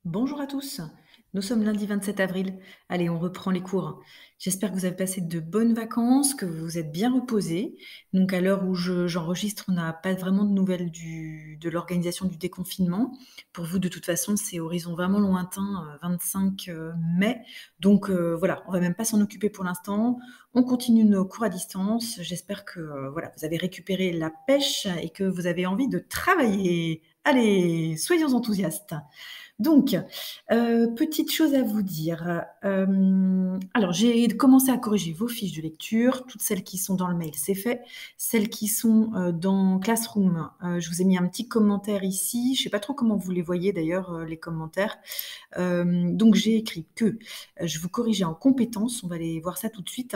Bonjour à tous, nous sommes lundi 27 avril. Allez, on reprend les cours. J'espère que vous avez passé de bonnes vacances, que vous vous êtes bien reposés. Donc à l'heure où j'enregistre, on n'a pas vraiment de nouvelles de l'organisation du déconfinement. Pour vous, de toute façon, c'est horizon vraiment lointain, 25 mai. Donc voilà, on va même pas s'en occuper pour l'instant. On continue nos cours à distance. J'espère que voilà, vous avez récupéré la pêche et que vous avez envie de travailler. Allez, soyons enthousiastes. Donc, petite chose à vous dire, alors j'ai commencé à corriger vos fiches de lecture, toutes celles qui sont dans le mail, c'est fait. Celles qui sont, dans Classroom, je vous ai mis un petit commentaire ici. Je sais pas trop comment vous les voyez d'ailleurs, les commentaires. Donc j'ai écrit que, je vous corrigeais en compétences, on va aller voir ça tout de suite.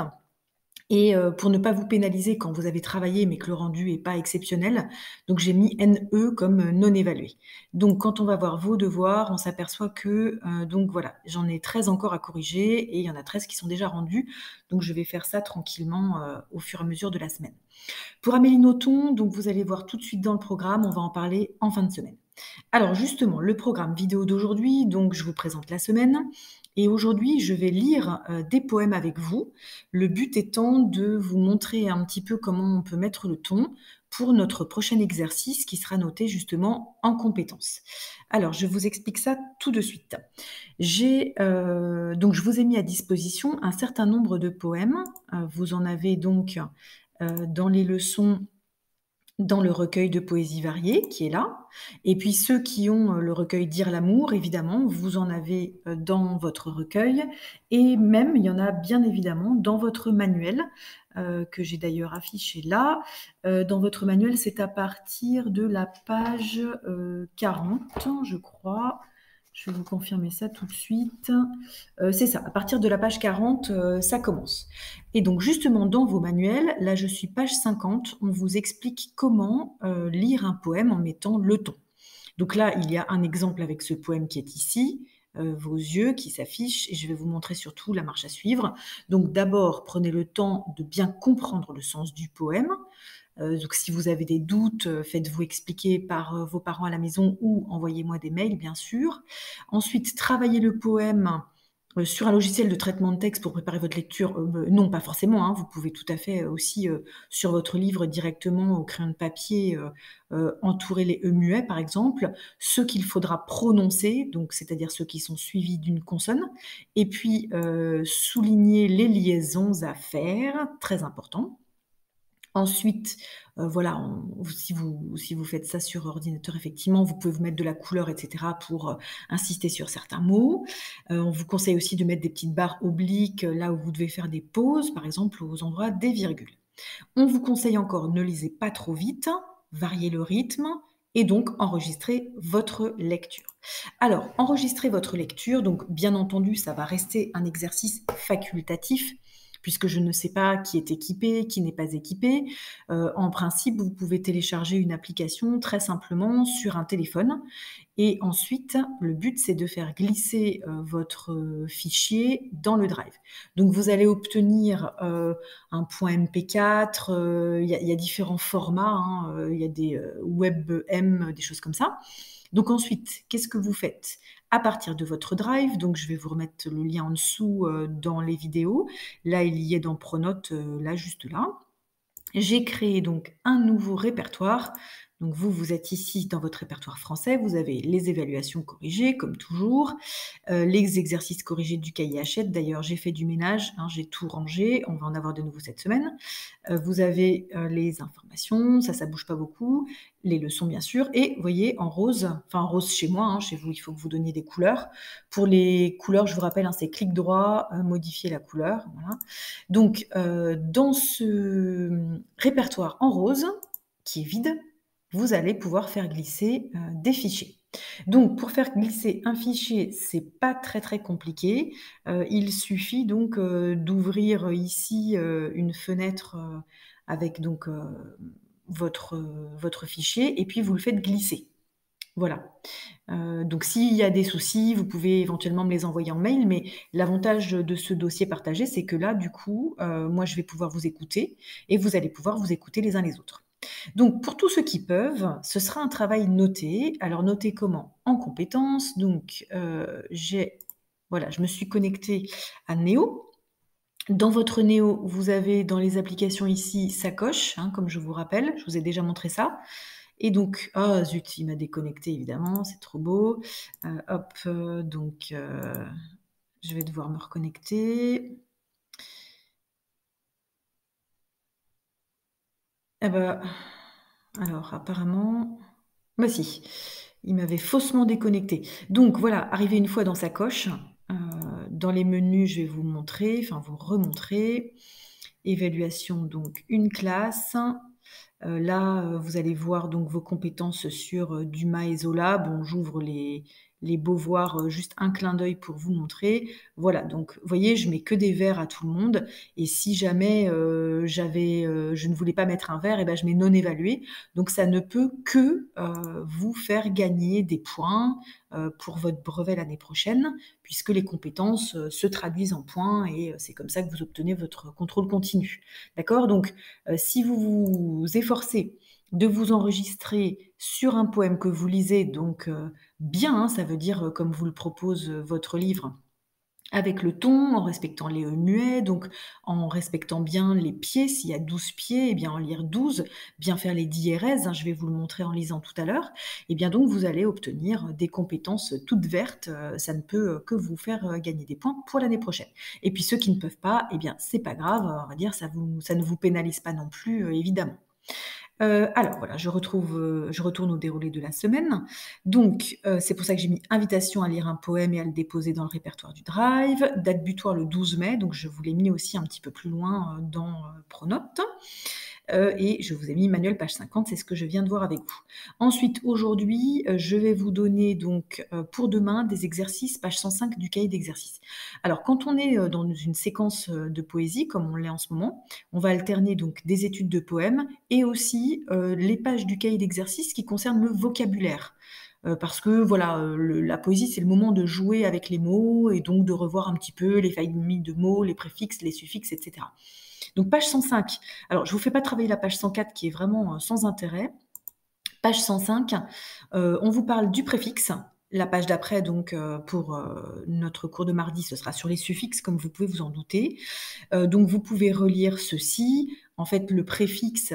Et pour ne pas vous pénaliser quand vous avez travaillé, mais que le rendu est pas exceptionnel, donc j'ai mis NE comme, non évalué. Donc quand on va voir vos devoirs, on s'aperçoit que, donc voilà, j'en ai 13 encore à corriger et il y en a 13 qui sont déjà rendus. Donc je vais faire ça tranquillement, au fur et à mesure de la semaine. Pour Amélie Nothomb, donc vous allez voir tout de suite dans le programme, on va en parler en fin de semaine. Alors justement, le programme vidéo d'aujourd'hui, donc je vous présente la semaine et aujourd'hui je vais lire, des poèmes avec vous. Le but étant de vous montrer un petit peu comment on peut mettre le ton pour notre prochain exercice qui sera noté justement en compétences. Alors je vous explique ça tout de suite. Donc je vous ai mis à disposition un certain nombre de poèmes, vous en avez donc, dans les leçons, dans le recueil de poésie variée qui est là et puis ceux qui ont, le recueil Dire l'amour évidemment, vous en avez, dans votre recueil et même il y en a bien évidemment dans votre manuel, que j'ai d'ailleurs affiché là. Dans votre manuel, c'est à partir de la page, 40 je crois. Je vais vous confirmer ça tout de suite. C'est ça, à partir de la page 40, ça commence. Et donc justement dans vos manuels, là je suis page 50, on vous explique comment, lire un poème en mettant le ton. Donc là, il y a un exemple avec ce poème qui est ici, vos yeux qui s'affichent et je vais vous montrer surtout la marche à suivre. Donc d'abord, prenez le temps de bien comprendre le sens du poème. Donc si vous avez des doutes, faites-vous expliquer par, vos parents à la maison ou envoyez-moi des mails bien sûr. Ensuite, travaillez le poème, sur un logiciel de traitement de texte pour préparer votre lecture, non pas forcément, hein, vous pouvez tout à fait, aussi, sur votre livre directement au crayon de papier, entourer les E muets par exemple, ceux qu'il faudra prononcer, donc c'est-à-dire ceux qui sont suivis d'une consonne et puis, souligner les liaisons à faire, très important. Ensuite, voilà, si vous faites ça sur ordinateur, effectivement, vous pouvez vous mettre de la couleur et cetera pour, insister sur certains mots. On vous conseille aussi de mettre des petites barres obliques, là où vous devez faire des pauses, par exemple aux endroits des virgules. On vous conseille encore, ne lisez pas trop vite, variez le rythme et donc enregistrez votre lecture. Alors, enregistrez votre lecture, donc bien entendu, ça va rester un exercice facultatif puisque je ne sais pas qui est équipé, qui n'est pas équipé. En principe, vous pouvez télécharger une application très simplement sur un téléphone et ensuite, le but, c'est de faire glisser, votre, fichier dans le Drive. Donc vous allez obtenir, un point MP4, il y a différents formats, hein, il y a des, WebM, des choses comme ça. Donc ensuite, qu'est-ce que vous faites? À partir de votre Drive, donc je vais vous remettre le lien en dessous, dans les vidéos. Là, il y est dans Pronote, là, juste là. J'ai créé donc un nouveau répertoire. Donc vous êtes ici dans votre répertoire français, vous avez les évaluations corrigées comme toujours, les exercices corrigés du cahier Hachette. D'ailleurs, j'ai fait du ménage, hein, j'ai tout rangé, on va en avoir de nouveau cette semaine. Vous avez, les informations, ça bouge pas beaucoup, les leçons bien sûr et vous voyez en rose, enfin en rose chez moi, hein, chez vous, il faut que vous donniez des couleurs. Pour les couleurs, je vous rappelle, hein, c'est clic droit, modifier la couleur, voilà. Donc, dans ce répertoire en rose, qui est vide, vous allez pouvoir faire glisser, des fichiers. Donc pour faire glisser un fichier, c'est pas très, très compliqué. Il suffit donc, d'ouvrir, ici, une fenêtre, avec donc, votre fichier et puis vous le faites glisser. Voilà. Donc s'il y a des soucis, vous pouvez éventuellement me les envoyer en mail, mais l'avantage de ce dossier partagé, c'est que là, du coup, moi, je vais pouvoir vous écouter et vous allez pouvoir vous écouter les uns les autres. Donc pour tous ceux qui peuvent, ce sera un travail noté. Alors noté comment? En compétences, donc voilà, je me suis connectée à Néo. Dans votre Néo, vous avez dans les applications ici Sacoche, hein, comme je vous rappelle, je vous ai déjà montré ça. Et donc, ah zut, il m'a déconnecté évidemment, c'est trop beau. Hop, donc je vais devoir me reconnecter. Eh bah, alors apparemment, bah si, il m'avait faussement déconnecté. Donc voilà, arrivé une fois dans Sacoche, heu, dans les menus, je vais vous montrer, enfin vous remontrer. Évaluation donc une classe. Là, vous allez voir donc vos compétences sur, Dumas et Zola. Bon, j'ouvre les Beauvoir, juste un clin d'œil pour vous montrer. Voilà, donc vous voyez, je mets que des verts à tout le monde et si jamais, je ne voulais pas mettre un vert et ben je mets non évalué. Donc ça ne peut que, vous faire gagner des points, pour votre brevet l'année prochaine, puisque les compétences, se traduisent en points et c'est comme ça que vous obtenez votre contrôle continu. D'accord? Donc si vous vous efforcez de vous enregistrer sur un poème que vous lisez, donc bien, hein, ça veut dire comme vous le propose votre livre, avec le ton, en respectant les muets, donc en respectant bien les pieds. S'il y a 12 pieds, eh bien en lire 12, bien faire les diérèses, hein, je vais vous le montrer en lisant tout à l'heure. Et bien donc vous allez obtenir des compétences toutes vertes, ça ne peut que vous faire gagner des points pour l'année prochaine. Et puis ceux qui ne peuvent pas, eh bien c'est pas grave, on va dire ça ne vous pénalise pas non plus, évidemment. Alors voilà, je retourne au déroulé de la semaine. Donc, c'est pour ça que j'ai mis invitation à lire un poème et à le déposer dans le répertoire du Drive. Date butoir le 12 mai, donc je vous l'ai mis aussi un petit peu plus loin, dans, Pronote. Et je vous ai mis manuel page 50, c'est ce que je viens de voir avec vous. Ensuite, aujourd'hui, je vais vous donner donc, pour demain, des exercices, page 105 du cahier d'exercices. Alors quand on est, dans une séquence, de poésie, comme on l'est en ce moment, on va alterner donc des études de poèmes et aussi, les pages du cahier d'exercices qui concernent le vocabulaire. Parce que voilà, la poésie, c'est le moment de jouer avec les mots et donc de revoir un petit peu les familles de mots, les préfixes, les suffixes, et cetera. Donc page 105. Alors je vous fais pas travailler la page 104 qui est vraiment, sans intérêt. Page 105, on vous parle du préfixe. La page d'après donc, pour, notre cours de mardi, ce sera sur les suffixes comme vous pouvez vous en douter. Donc vous pouvez relire ceci. En fait, le préfixe,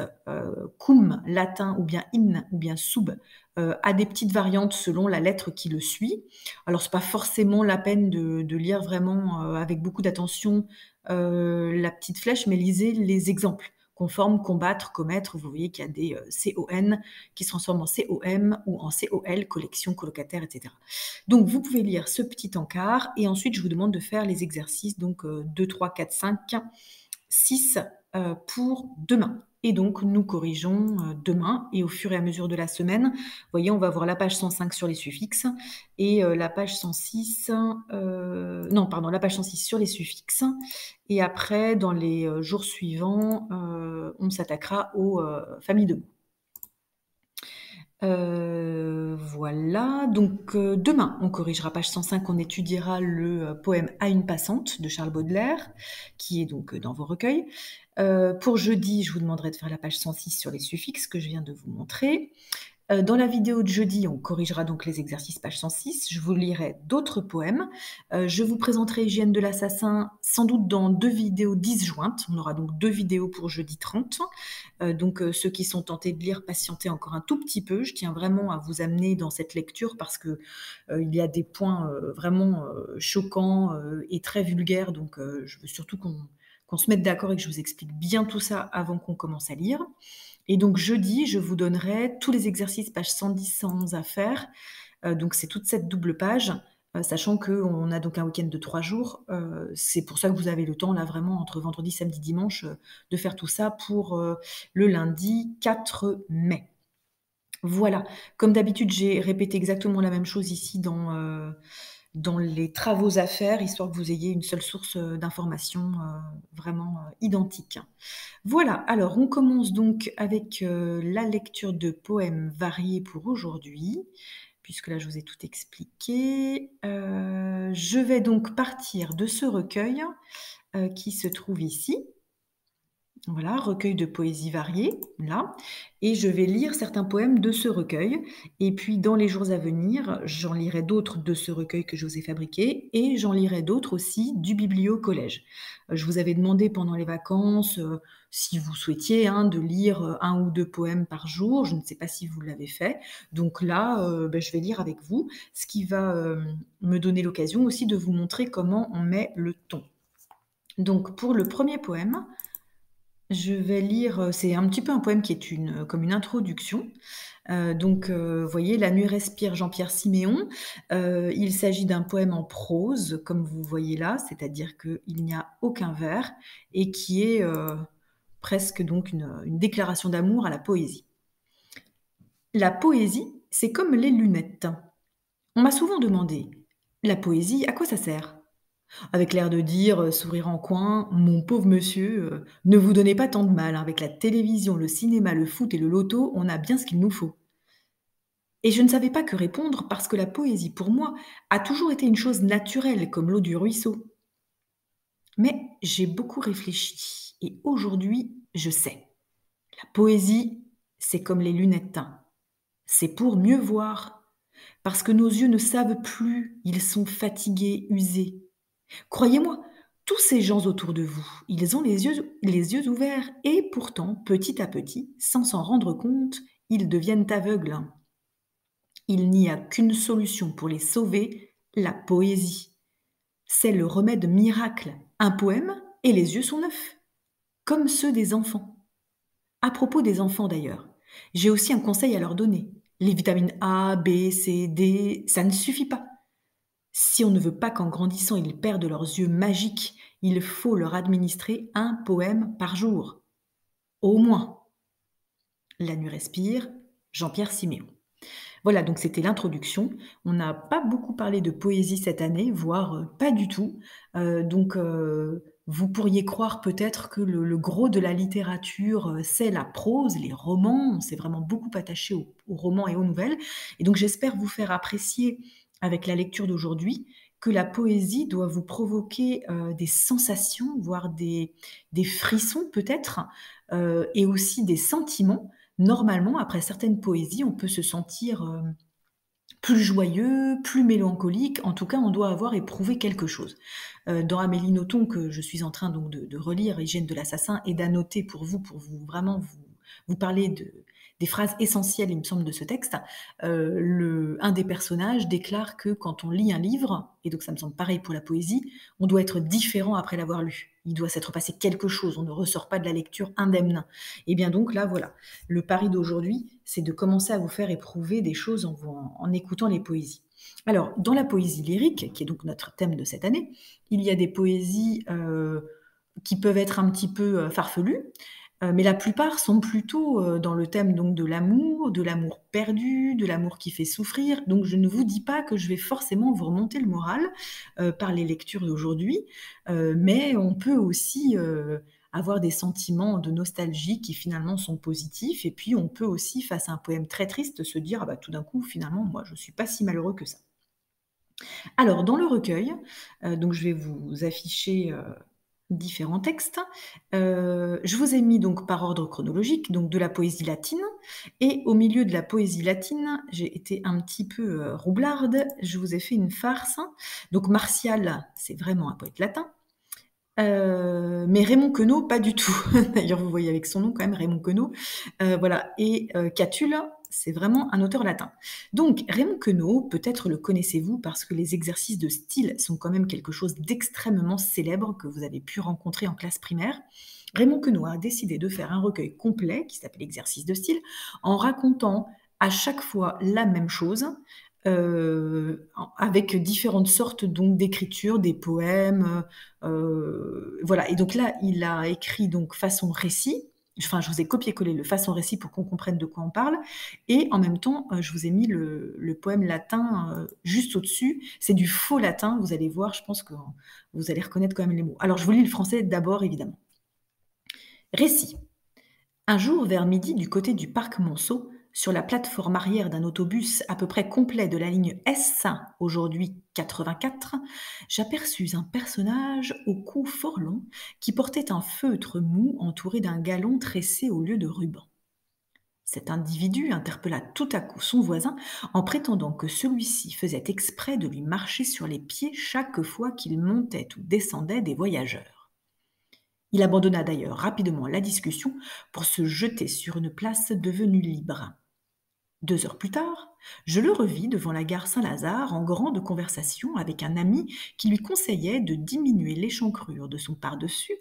cum, latin ou bien in ou bien sub, a des petites variantes selon la lettre qui le suit. Alors c'est pas forcément la peine de lire vraiment, avec beaucoup d'attention, la petite flèche, mais lisez les exemples. Conforme, combattre, commettre, vous voyez qu'il y a des, CON qui se transforment en COM ou en COL, collection, colocataire, et cetera. Donc vous pouvez lire ce petit encart et ensuite je vous demande de faire les exercices donc, 2, 3, 4, 5, 6, pour demain. Et donc nous corrigeons, demain et au fur et à mesure de la semaine. Vous voyez, on va voir la page 105 sur les suffixes et la page 106, non pardon, la page 106 sur les suffixes et après dans les, jours suivants, on s'attaquera aux, familles de mots. Voilà, donc demain, on corrigera page 105, on étudiera le poème À une passante de Charles Baudelaire, qui est donc dans vos recueils. Pour jeudi, je vous demanderai de faire la page 106 sur les suffixes que je viens de vous montrer. Dans la vidéo de jeudi, on corrigera donc les exercices page 106. Je vous lirai d'autres poèmes. Je vous présenterai Hygiène de l'assassin sans doute dans 2 vidéos disjointes. On aura donc 2 vidéos pour jeudi 30. Donc ceux qui sont tentés de lire, patientez encore un tout petit peu. Je tiens vraiment à vous amener dans cette lecture parce que il y a des points vraiment choquants et très vulgaires. Donc je veux surtout qu'on se mette d'accord et que je vous explique bien tout ça avant qu'on commence à lire. Et donc jeudi, je vous donnerai tous les exercices page 110, 111 à faire. Donc c'est toute cette double page, sachant qu'on a donc un week-end de 3 jours. C'est pour ça que vous avez le temps là vraiment entre vendredi, samedi, dimanche, de faire tout ça pour, le lundi 4 mai. Voilà. Comme d'habitude, j'ai répété exactement la même chose ici dans les travaux à faire, histoire que vous ayez une seule source, d'information, vraiment, identique. Voilà, alors on commence donc avec, la lecture de poèmes variés pour aujourd'hui, puisque là je vous ai tout expliqué. Je vais donc partir de ce recueil, qui se trouve ici. Voilà, recueil de poésie variée, là, et je vais lire certains poèmes de ce recueil. Et puis, dans les jours à venir, j'en lirai d'autres de ce recueil que je vous ai fabriqué, et j'en lirai d'autres aussi du biblio-collège. Je vous avais demandé pendant les vacances, si vous souhaitiez, hein, de lire 1 ou 2 poèmes par jour. Je ne sais pas si vous l'avez fait. Donc là, je vais lire avec vous, ce qui va me donner l'occasion aussi de vous montrer comment on met le ton. Donc, pour le premier poème, je vais lire, c'est un petit peu un poème qui est comme une introduction. Voyez, «La nuit respire» Jean-Pierre Siméon. Il s'agit d'un poème en prose, comme vous voyez là, c'est-à-dire qu'il n'y a aucun vers et qui est, presque donc une déclaration d'amour à la poésie. La poésie, c'est comme les lunettes. On m'a souvent demandé: «La poésie, à quoi ça sert?» Avec l'air de dire, sourire en coin: «Mon pauvre monsieur, ne vous donnez pas tant de mal, hein, avec la télévision, le cinéma, le foot et le loto, on a bien ce qu'il nous faut». Et je ne savais pas que répondre parce que la poésie, pour moi, a toujours été une chose naturelle comme l'eau du ruisseau. Mais j'ai beaucoup réfléchi et aujourd'hui, je sais. La poésie, c'est comme les lunettes. C'est pour mieux voir, parce que nos yeux ne savent plus, ils sont fatigués, usés. Croyez-moi, tous ces gens autour de vous, ils ont les yeux ouverts et pourtant, petit à petit, sans s'en rendre compte, ils deviennent aveugles. Il n'y a qu'une solution pour les sauver, la poésie. C'est le remède miracle. Un poème et les yeux sont neufs, comme ceux des enfants. À propos des enfants d'ailleurs, j'ai aussi un conseil à leur donner. Les vitamines A, B, C, D, ça ne suffit pas. Si on ne veut pas qu'en grandissant ils perdent leurs yeux magiques, il faut leur administrer un poème par jour. Au moins. La nuit respire, Jean-Pierre Siméon. Voilà, donc c'était l'introduction. On n'a pas beaucoup parlé de poésie cette année, voire pas du tout. Vous pourriez croire peut-être que le gros de la littérature, c'est la prose, les romans. On s'est vraiment beaucoup attaché aux romans et aux nouvelles. Et donc j'espère vous faire apprécier avec la lecture d'aujourd'hui que la poésie doit vous provoquer des sensations, voire des frissons peut-être, et aussi des sentiments. Normalement, après certaines poésies, on peut se sentir, plus joyeux, plus mélancolique. En tout cas, on doit avoir éprouvé quelque chose. Dans Amélie Nothomb, que je suis en train donc de relire, Hygiène de l'assassin, et d'annoter pour vous vraiment vous parler des phrases essentielles, il me semble, de ce texte, un des personnages déclare que quand on lit un livre, et donc ça me semble pareil pour la poésie, on doit être différent après l'avoir lu. Il doit s'être passé quelque chose, on ne ressort pas de la lecture indemne. Et bien donc là, voilà, le pari d'aujourd'hui, c'est de commencer à vous faire éprouver des choses en écoutant les poésies. Alors, dans la poésie lyrique, qui est donc notre thème de cette année, il y a des poésies qui peuvent être un petit peu farfelues, mais la plupart sont plutôt dans le thème donc de l'amour perdu, de l'amour qui fait souffrir. Donc je ne vous dis pas que je vais forcément vous remonter le moral par les lectures d'aujourd'hui, mais on peut aussi avoir des sentiments de nostalgie qui finalement sont positifs. Et puis on peut aussi, face à un poème très triste, se dire ah bah, tout d'un coup, finalement, moi, je ne suis pas si malheureux que ça. Alors, dans le recueil, donc je vais vous afficher différents textes. Je vous ai mis donc par ordre chronologique, donc de la poésie latine. Et au milieu de la poésie latine, j'ai été un petit peu roublarde. Je vous ai fait une farce. Donc Martial, c'est vraiment un poète latin. Mais Raymond Queneau, pas du tout. D'ailleurs, vous voyez avec son nom quand même, Raymond Queneau. Voilà. Et Catulle, c'est vraiment un auteur latin. Donc, Raymond Queneau, peut-être le connaissez-vous parce que les exercices de style sont quand même quelque chose d'extrêmement célèbre que vous avez pu rencontrer en classe primaire. Raymond Queneau a décidé de faire un recueil complet qui s'appelle Exercice de style en racontant à chaque fois la même chose, avec différentes sortes donc d'écriture, des poèmes, voilà. Et donc là, il a écrit donc façon récit. Enfin, je vous ai copié-collé le façon récit pour qu'on comprenne de quoi on parle. Et en même temps, je vous ai mis le poème latin juste au-dessus. C'est du faux latin, vous allez voir, je pense que vous allez reconnaître quand même les mots. Alors, je vous lis le français d'abord, évidemment. Récit. Un jour, vers midi, du côté du parc Monceau, sur la plateforme arrière d'un autobus à peu près complet de la ligne S, aujourd'hui 84, j'aperçus un personnage au cou fort long qui portait un feutre mou entouré d'un galon tressé au lieu de ruban. Cet individu interpella tout à coup son voisin en prétendant que celui-ci faisait exprès de lui marcher sur les pieds chaque fois qu'il montait ou descendait des voyageurs. Il abandonna d'ailleurs rapidement la discussion pour se jeter sur une place devenue libre. 2 heures plus tard, je le revis devant la gare Saint-Lazare en grande conversation avec un ami qui lui conseillait de diminuer l'échancrure de son pardessus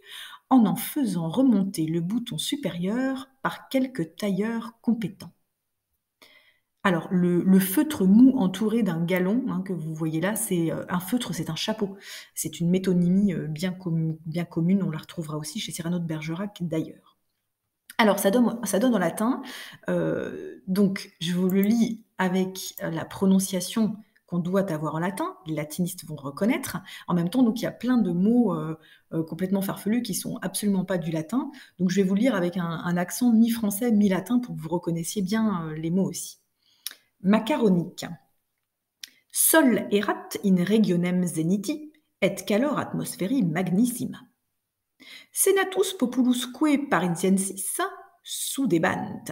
en faisant remonter le bouton supérieur par quelques tailleurs compétents. Alors, le feutre mou entouré d'un galon, que vous voyez là, c'est un feutre, c'est un chapeau. C'est une métonymie bien commune, on la retrouvera aussi chez Cyrano de Bergerac d'ailleurs. Alors, ça donne en latin, donc je vous le lis avec la prononciation qu'on doit avoir en latin, les latinistes vont reconnaître. En même temps, donc il y a plein de mots complètement farfelus qui sont absolument pas du latin. Donc je vais vous le lire avec un accent mi-français, mi-latin pour que vous reconnaissiez bien les mots aussi. Macaronique. Sol erat in regionem zeniti, et calor atmospheri magnissima. Senatus populusque parisiensis sudebant.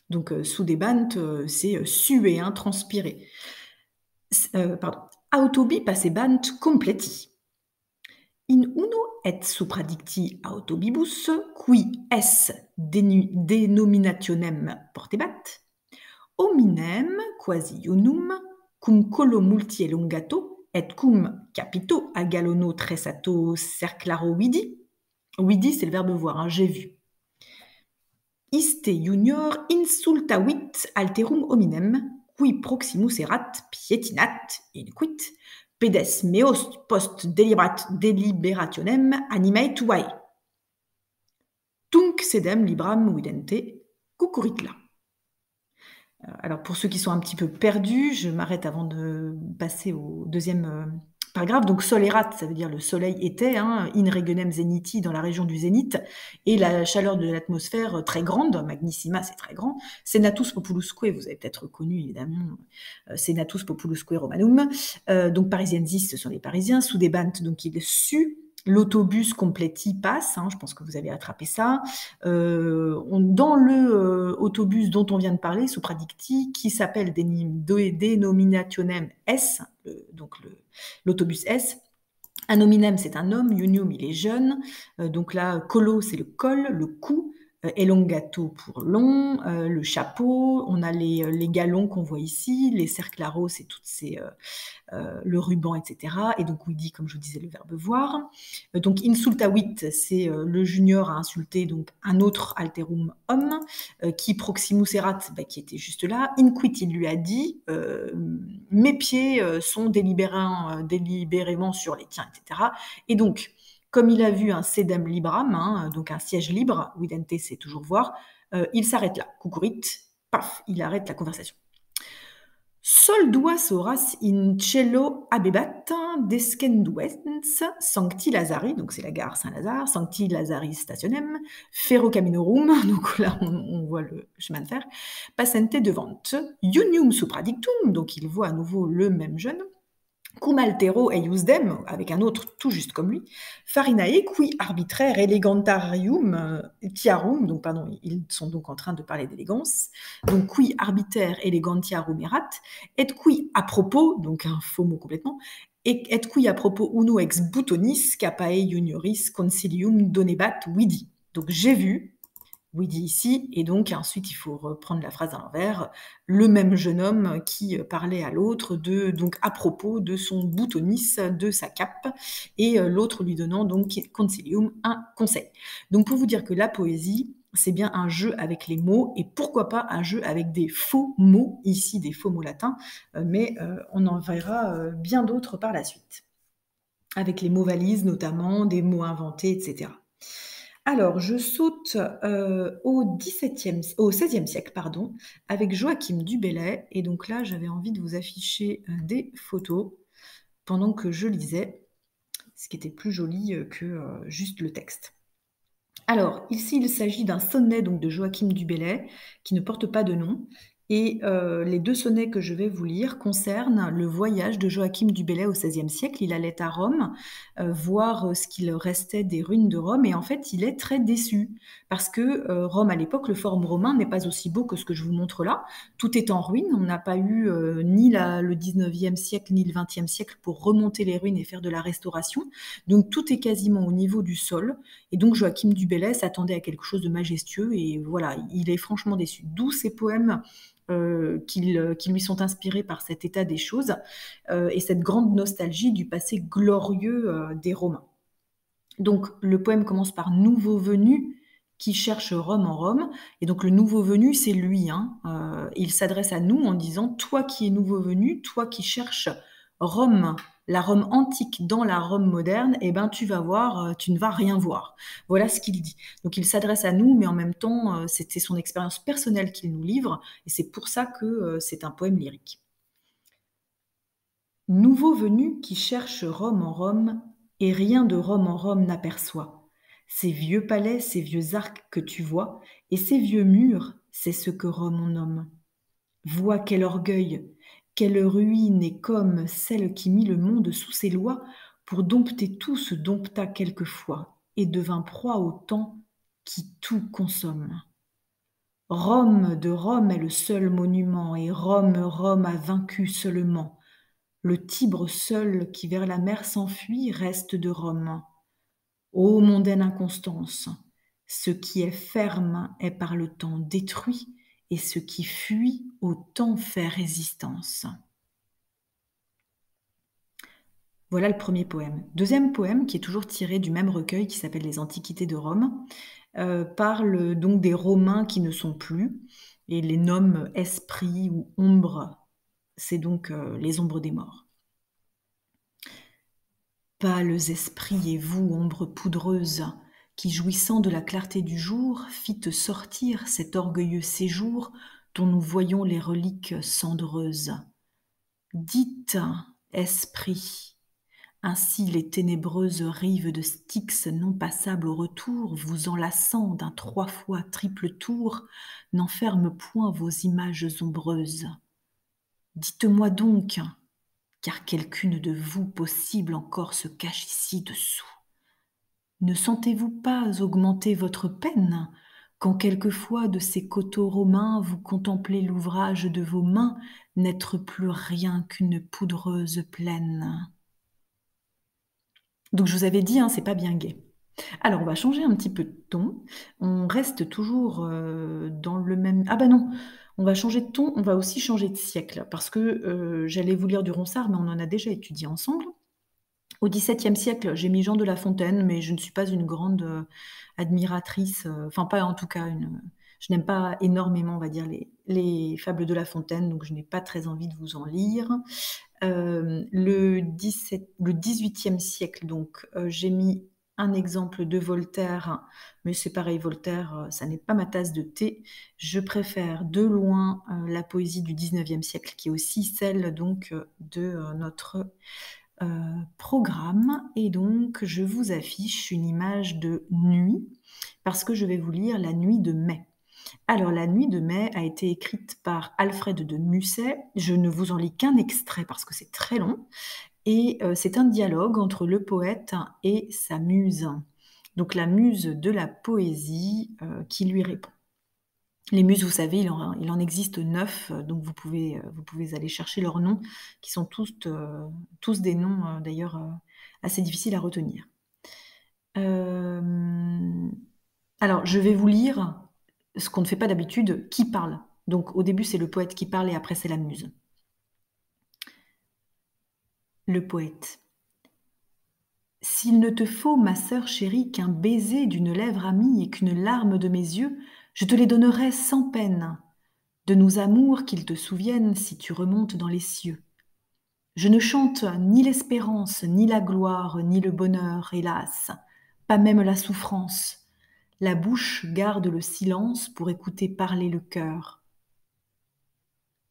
Donc sudebant, c'est suer, transpirer. Autobi passebant completi. In uno et supradicti autobibus, qui es denominationem portebat, hominem quasi unum, cum colo multi elongato, et cum capito a galono tressato cerclaro vidi. Vidi, c'est le verbe voir, j'ai vu. Iste junior insultavit alterum hominem, qui proximus erat pietinat inquit, pedes meos post deliberationem animae tuae. Tunc sedem libram vidente, cucuritla. Alors pour ceux qui sont un petit peu perdus, je m'arrête avant de passer au deuxième paragraphe. Donc solerat, ça veut dire le soleil était, in regionem zeniti, dans la région du zénith, et la chaleur de l'atmosphère très grande, magnissima c'est très grand, senatus populusque, vous avez peut-être reconnu évidemment, senatus populusque romanum, donc parisiensis, ce sont les Parisiens, sudebant, donc il sue, l'autobus completi passe, je pense que vous avez attrapé ça. Dans le autobus dont on vient de parler, supradicti, qui s'appelle denominationem S, donc l'autobus S. Un nominem, c'est un homme, iunium, il est jeune. Donc là, colo, c'est le col, le cou. Elongato pour long, le chapeau, on a les galons qu'on voit ici, les cerclaros, c'est toutes ces le ruban, etc. Et donc vidi, comme je vous disais, le verbe voir. Donc insultavit, c'est le junior a insulté donc un autre alterum homme, qui proximus erat, qui était juste là. Inquit, il lui a dit, mes pieds sont délibérément sur les tiens, etc. Et donc, comme il a vu un sedem libram, donc un siège libre, vidente c'est toujours voir, il s'arrête là, cucurit, paf, il arrête la conversation. Sol duas horas in cello abebat descenduens Sancti Lazari, donc c'est la gare Saint-Lazare, Sancti Lazari stationem, ferrocaminorum, donc là on voit le chemin de fer, passente devant, iunium supradictum, donc il voit à nouveau le même jeune, cum altero eiusdem, avec un autre tout juste comme lui, farinae qui arbitraire elegantarium tiarum, donc pardon, ils sont donc en train de parler d'élégance, donc qui arbiter elegantiarum erat, et qui à propos, donc un faux mot complètement, et qui à propos uno ex butonis capae junioris consilium donebat vidi. Donc j'ai vu, Widi ici, et donc ensuite il faut reprendre la phrase à l'envers, le même jeune homme qui parlait à l'autre donc à propos de son boutonis, de sa cape, et l'autre lui donnant donc consilium, un conseil. Donc pour vous dire que la poésie, c'est bien un jeu avec les mots, et pourquoi pas un jeu avec des faux mots, ici des faux mots latins, mais on en verra bien d'autres par la suite. Avec les mots valises notamment, des mots inventés, etc. Alors, je saute au XVIe siècle, avec Joachim du Bellay. Et donc là, j'avais envie de vous afficher des photos pendant que je lisais, ce qui était plus joli que juste le texte. Alors, ici, il s'agit d'un sonnet donc de Joachim du Bellay, qui ne porte pas de nom et les 2 sonnets que je vais vous lire concernent le voyage de Joachim du Bellay au XVIe siècle. Il allait à Rome, voir, ce qu'il restait des ruines de Rome et en fait, il est très déçu parce que, Rome à l'époque, le forum romain n'est pas aussi beau que ce que je vous montre là. Tout est en ruine, on n'a pas eu, ni le 19e siècle, ni le 20e siècle pour remonter les ruines et faire de la restauration. Donc tout est quasiment au niveau du sol et donc Joachim du Bellay s'attendait à quelque chose de majestueux et voilà, il est franchement déçu. D'où ces poèmes qui lui sont inspirés par cet état des choses et cette grande nostalgie du passé glorieux des Romains. Donc le poème commence par Nouveau venu qui cherche Rome en Rome. Et donc le nouveau venu, c'est lui. Hein. Il s'adresse à nous en disant, toi qui es nouveau venu, toi qui cherches Rome, la Rome antique dans la Rome moderne, eh ben tu vas voir, tu ne vas rien voir. Voilà ce qu'il dit. Donc il s'adresse à nous, mais en même temps, c'est son expérience personnelle qu'il nous livre, et c'est pour ça que c'est un poème lyrique. Nouveau venu qui cherche Rome en Rome, et rien de Rome en Rome n'aperçoit. Ces vieux palais, ces vieux arcs que tu vois, et ces vieux murs, c'est ce que Rome on nomme. Vois quel orgueil, quelle ruine est comme celle qui mit le monde sous ses lois, pour dompter tout se dompta quelquefois, et devint proie au temps qui tout consomme. Rome de Rome est le seul monument, et Rome a vaincu seulement. Le Tibre seul qui vers la mer s'enfuit reste de Rome. Ô mondaine inconstance, ce qui est ferme est par le temps détruit, et ce qui fuit au temps fait résistance. Voilà le premier poème. Deuxième poème, qui est toujours tiré du même recueil qui s'appelle Les Antiquités de Rome, parle donc des Romains qui ne sont plus et les nomme esprits ou ombres. C'est donc les ombres des morts. Pâles esprits et vous, ombres poudreuses, qui jouissant de la clarté du jour, fîtes sortir cet orgueilleux séjour dont nous voyons les reliques cendreuses. Dites, esprits, ainsi les ténébreuses rives de Styx non passables au retour, vous enlaçant d'un 3 fois triple tour, n'enferment point vos images ombreuses. Dites-moi donc, car quelqu'une de vous possible encore se cache ici dessous. Ne sentez-vous pas augmenter votre peine quand quelquefois de ces coteaux romains vous contemplez l'ouvrage de vos mains n'être plus rien qu'une poudreuse plaine? Donc je vous avais dit, hein, c'est pas bien gai. Alors on va changer un petit peu de ton. On reste toujours dans le même. Ah bah non, on va changer de ton, on va aussi changer de siècle parce que j'allais vous lire du Ronsard, mais on en a déjà étudié ensemble. Au XVIIe siècle, j'ai mis Jean de La Fontaine, mais je ne suis pas une grande admiratrice, enfin pas en tout cas je n'aime pas énormément, on va dire, les fables de La Fontaine, donc je n'ai pas très envie de vous en lire. Le XVIIIe siècle, donc j'ai mis un exemple de Voltaire, mais c'est pareil, Voltaire, ça n'est pas ma tasse de thé. Je préfère de loin la poésie du XIXe siècle, qui est aussi celle donc de notre programme. Et donc, je vous affiche une image de nuit, parce que je vais vous lire La Nuit de mai. Alors, La Nuit de mai a été écrite par Alfred de Musset. Je ne vous en lis qu'un extrait parce que c'est très long. Et c'est un dialogue entre le poète et sa muse. Donc, la muse de la poésie qui lui répond. Les muses, vous savez, il en existe 9, donc vous pouvez aller chercher leurs noms, qui sont tous des noms d'ailleurs assez difficiles à retenir. Alors, je vais vous lire ce qu'on ne fait pas d'habitude, qui parle. Donc au début, c'est le poète qui parle et après, c'est la muse. Le poète. S'il ne te faut, ma sœur chérie, qu'un baiser d'une lèvre amie et qu'une larme de mes yeux, je te les donnerai sans peine. De nos amours qu'ils te souviennent si tu remontes dans les cieux. Je ne chante ni l'espérance, ni la gloire, ni le bonheur, hélas, pas même la souffrance. La bouche garde le silence pour écouter parler le cœur.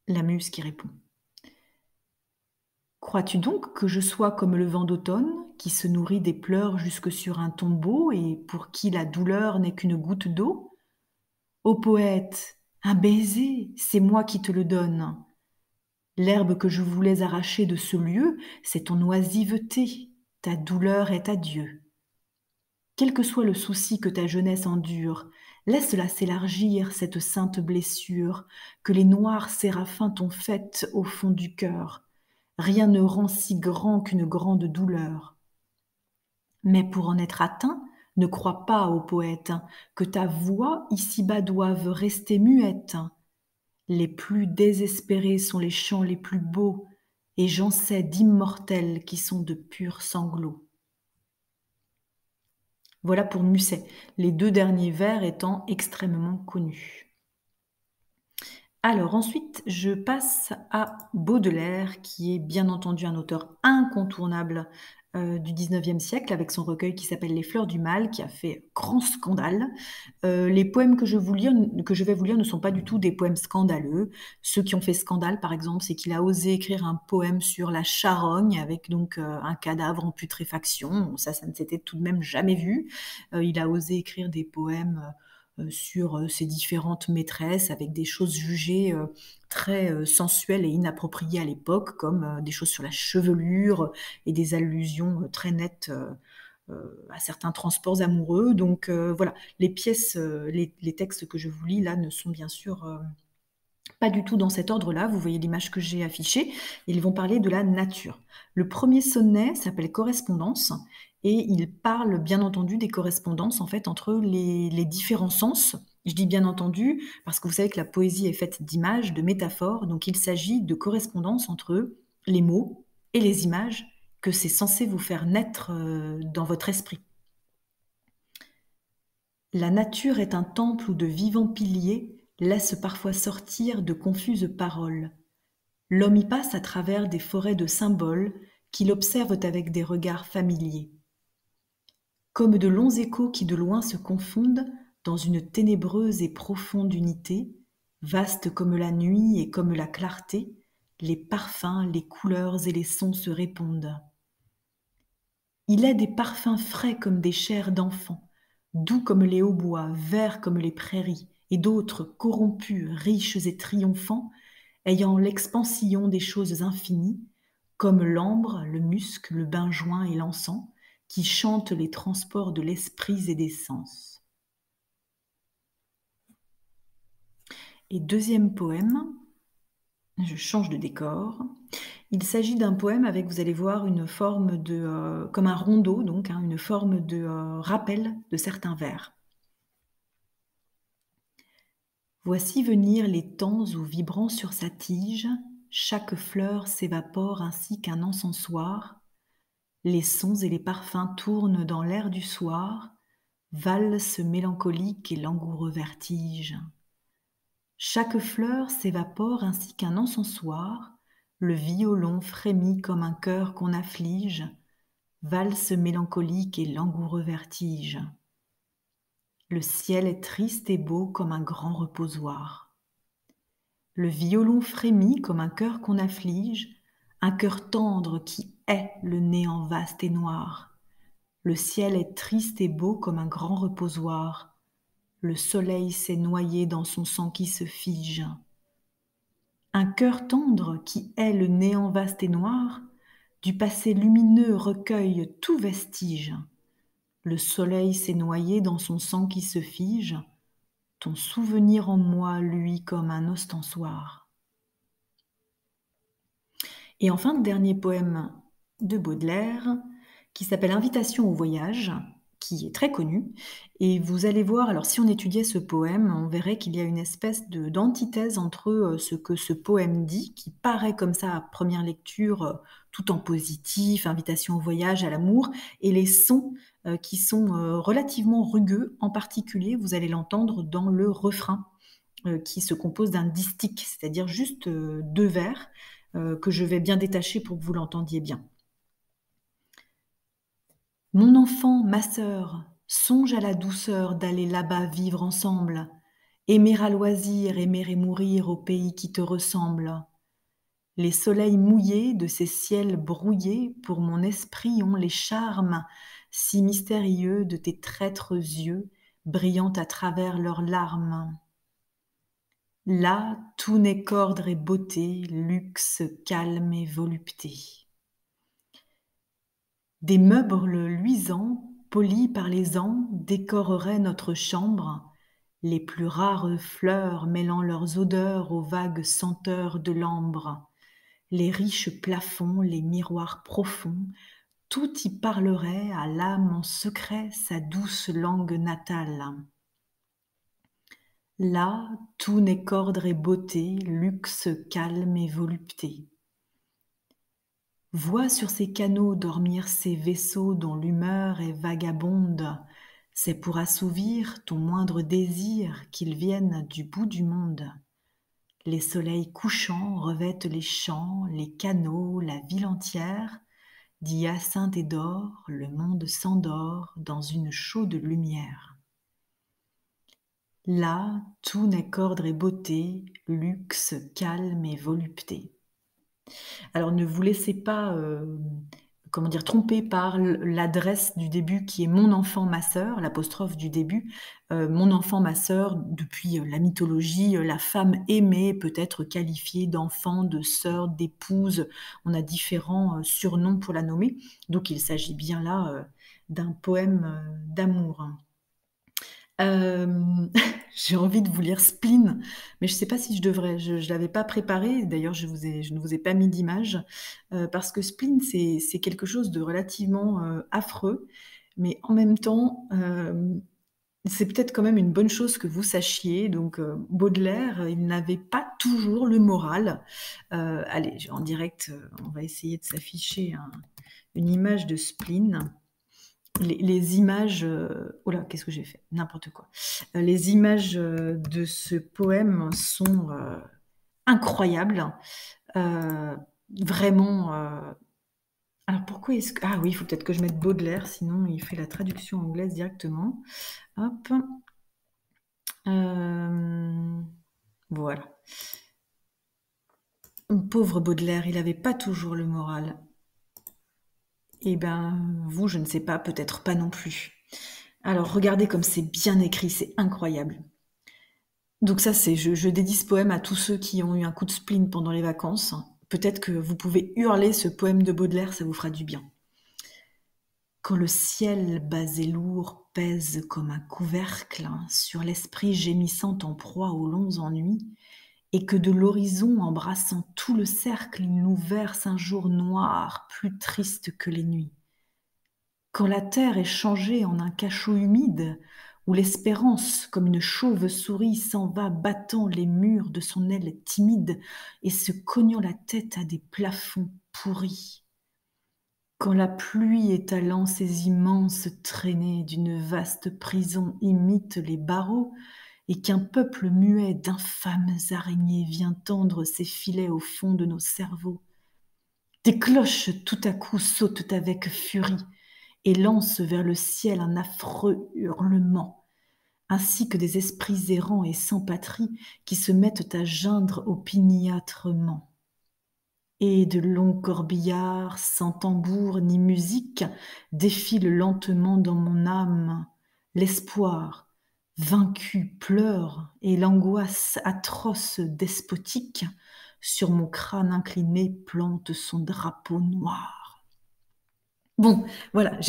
La muse qui répond. Crois-tu donc que je sois comme le vent d'automne, qui se nourrit des pleurs jusque sur un tombeau et pour qui la douleur n'est qu'une goutte d'eau? Ô poète, un baiser, c'est moi qui te le donne. L'herbe que je voulais arracher de ce lieu, c'est ton oisiveté, ta douleur est adieu. Quel que soit le souci que ta jeunesse endure, laisse-la s'élargir, cette sainte blessure, que les noirs séraphins t'ont faite au fond du cœur. Rien ne rend si grand qu'une grande douleur. Mais pour en être atteint, ne crois pas, ô poète, que ta voix ici-bas doive rester muette. Les plus désespérés sont les chants les plus beaux, et j'en sais d'immortels qui sont de purs sanglots. Voilà pour Musset, les 2 derniers vers étant extrêmement connus. Alors ensuite, je passe à Baudelaire, qui est bien entendu un auteur incontournable, du 19e siècle, avec son recueil qui s'appelle Les Fleurs du Mal, qui a fait grand scandale. Les poèmes que je vais vous lire ne sont pas du tout des poèmes scandaleux. Ceux qui ont fait scandale, par exemple, c'est qu'il a osé écrire un poème sur la charogne avec donc, un cadavre en putréfaction. Ça ne s'était tout de même jamais vu. Il a osé écrire des poèmes, sur ses différentes maîtresses avec des choses jugées très sensuelles et inappropriées à l'époque, comme des choses sur la chevelure et des allusions très nettes à certains transports amoureux. Donc voilà, les pièces, les textes que je vous lis là ne sont bien sûr pas du tout dans cet ordre-là. Vous voyez l'image que j'ai affichée. Ils vont parler de la nature. Le premier sonnet s'appelle Correspondance et il parle bien entendu des correspondances en fait entre les différents sens. Je dis bien entendu parce que vous savez que la poésie est faite d'images, de métaphores, donc il s'agit de correspondance entre les mots et les images que c'est censé vous faire naître dans votre esprit. La nature est un temple où de vivants piliers laissent parfois sortir de confuses paroles. L'homme y passe à travers des forêts de symboles qu'il observe avec des regards familiers. Comme de longs échos qui de loin se confondent dans une ténébreuse et profonde unité, vaste comme la nuit et comme la clarté, les parfums, les couleurs et les sons se répondent. Il est des parfums frais comme des chairs d'enfants, doux comme les hautbois, verts comme les prairies, et d'autres corrompus, riches et triomphants, ayant l'expansion des choses infinies, comme l'ambre, le musc, le benjoin et l'encens, qui chantent les transports de l'esprit et des sens. Et deuxième poème, je change de décor. Il s'agit d'un poème avec, vous allez voir, une forme de, comme un rondeau, donc, hein, une forme de rappel de certains vers. Voici venir les temps où, vibrant sur sa tige, chaque fleur s'évapore ainsi qu'un encensoir. Les sons et les parfums tournent dans l'air du soir, valse mélancolique et langoureux vertige. Chaque fleur s'évapore ainsi qu'un encensoir, le violon frémit comme un cœur qu'on afflige, valse mélancolique et langoureux vertige. Le ciel est triste et beau comme un grand reposoir. Le violon frémit comme un cœur qu'on afflige, un cœur tendre qui hait le néant vaste et noir. Le ciel est triste et beau comme un grand reposoir. Le soleil s'est noyé dans son sang qui se fige. Un cœur tendre qui hait le néant vaste et noir, du passé lumineux recueille tout vestige. Le soleil s'est noyé dans son sang qui se fige, ton souvenir en moi luit comme un ostensoir. Et enfin, le dernier poème de Baudelaire, qui s'appelle Invitation au voyage, qui est très connu. Et vous allez voir, alors si on étudiait ce poème, on verrait qu'il y a une espèce d'antithèse entre ce que ce poème dit, qui paraît comme ça à première lecture, tout en positif, invitation au voyage, à l'amour, et les sons qui sont relativement rugueux. En particulier, vous allez l'entendre dans le refrain, qui se compose d'un distique, c'est-à-dire juste 2 vers, que je vais bien détacher pour que vous l'entendiez bien. Mon enfant, ma sœur, songe à la douceur d'aller là-bas vivre ensemble, aimer à loisir, aimer et mourir au pays qui te ressemble. Les soleils mouillés de ces ciels brouillés pour mon esprit ont les charmes si mystérieux de tes traîtres yeux brillant à travers leurs larmes. Là, tout n'est qu'ordre et beauté, luxe, calme et volupté. Des meubles luisants, polis par les ans, décoreraient notre chambre, les plus rares fleurs mêlant leurs odeurs aux vagues senteurs de l'ambre. Les riches plafonds, les miroirs profonds, tout y parlerait à l'âme en secret sa douce langue natale. Là, tout n'est qu'ordre et beauté, luxe, calme et volupté. Vois sur ces canaux dormir ces vaisseaux dont l'humeur est vagabonde. C'est pour assouvir ton moindre désir qu'ils viennent du bout du monde. Les soleils couchants revêtent les champs, les canaux, la ville entière. D'hyacinthe et d'or, le monde s'endort dans une chaude lumière. Là, tout n'est qu'ordre et beauté, luxe, calme et volupté. Alors ne vous laissez pas, tromper par l'adresse du début qui est «mon enfant, ma sœur», l'apostrophe du début. Mon enfant, ma sœur, depuis, la mythologie, la femme aimée peut être qualifiée d'enfant, de sœur, d'épouse. On a différents, surnoms pour la nommer. Donc il s'agit bien là, d'un poème, d'amour. Hem, j'ai envie de vous lire Spleen, mais je ne sais pas si je devrais. Je ne l'avais pas préparé. D'ailleurs, je ne vous ai pas mis d'image, parce que Spleen, c'est quelque chose de relativement, affreux, mais en même temps, c'est peut-être quand même une bonne chose que vous sachiez. Donc, Baudelaire, il n'avait pas toujours le moral. Allez, en direct, on va essayer de s'afficher une image de Spleen. Les images, oh là, qu'est-ce que j'ai fait? N'importe quoi. Les images, de ce poème sont, incroyables. Heu, vraiment, alors pourquoi est-ce que ah oui, il faut peut-être que je mette Baudelaire, sinon il fait la traduction anglaise directement. Hop. Voilà. Pauvre Baudelaire, il avait pas toujours le moral. Eh ben, vous, je ne sais pas, peut-être pas non plus. Alors regardez comme c'est bien écrit, c'est incroyable. Donc ça, c'est je dédie ce poème à tous ceux qui ont eu un coup de spleen pendant les vacances. Peut-être que vous pouvez hurler ce poème de Baudelaire, ça vous fera du bien. Quand le ciel bas et lourd pèse comme un couvercle sur l'esprit gémissant en proie aux longs ennuis, et que de l'horizon embrassant tout le cercle il nous verse un jour noir plus triste que les nuits. Quand la terre est changée en un cachot humide, où l'espérance, comme une chauve-souris, s'en va battant les murs de son aile timide et se cognant la tête à des plafonds pourris. Quand la pluie étalant ses immenses traînées d'une vaste prison imite les barreaux, et qu'un peuple muet d'infâmes araignées vient tendre ses filets au fond de nos cerveaux, des cloches tout à coup sautent avec furie et lancent vers le ciel un affreux hurlement, ainsi que des esprits errants et sans patrie qui se mettent à geindre opiniâtrement. Et de longs corbillards, sans tambour ni musique, défilent lentement dans mon âme. L'espoir, vaincu, pleure, et l'angoisse atroce, despotique, sur mon crâne incliné plante son drapeau noir. Bon, voilà,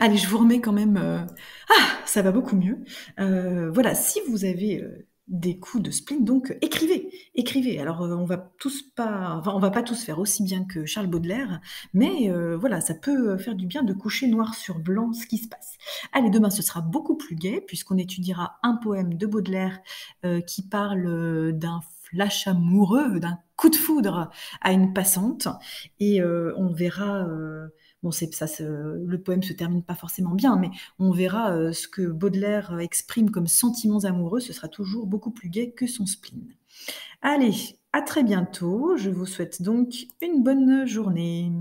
allez, je vous remets quand même, ça va beaucoup mieux. Voilà, si vous avez, des coups de spleen, donc écrivez, écrivez. Alors, on va pas tous faire aussi bien que Charles Baudelaire, mais voilà, ça peut, faire du bien de coucher noir sur blanc ce qui se passe. Allez, demain, ce sera beaucoup plus gai puisqu'on étudiera un poème de Baudelaire, qui parle, d'un flash amoureux, d'un coup de foudre à une passante et on verra, bon, c'est ça se le poème se termine pas forcément bien, mais on verra, ce que Baudelaire, exprime comme sentiments amoureux, ce sera toujours beaucoup plus gai que son spleen. Allez, à très bientôt, je vous souhaite donc une bonne journée.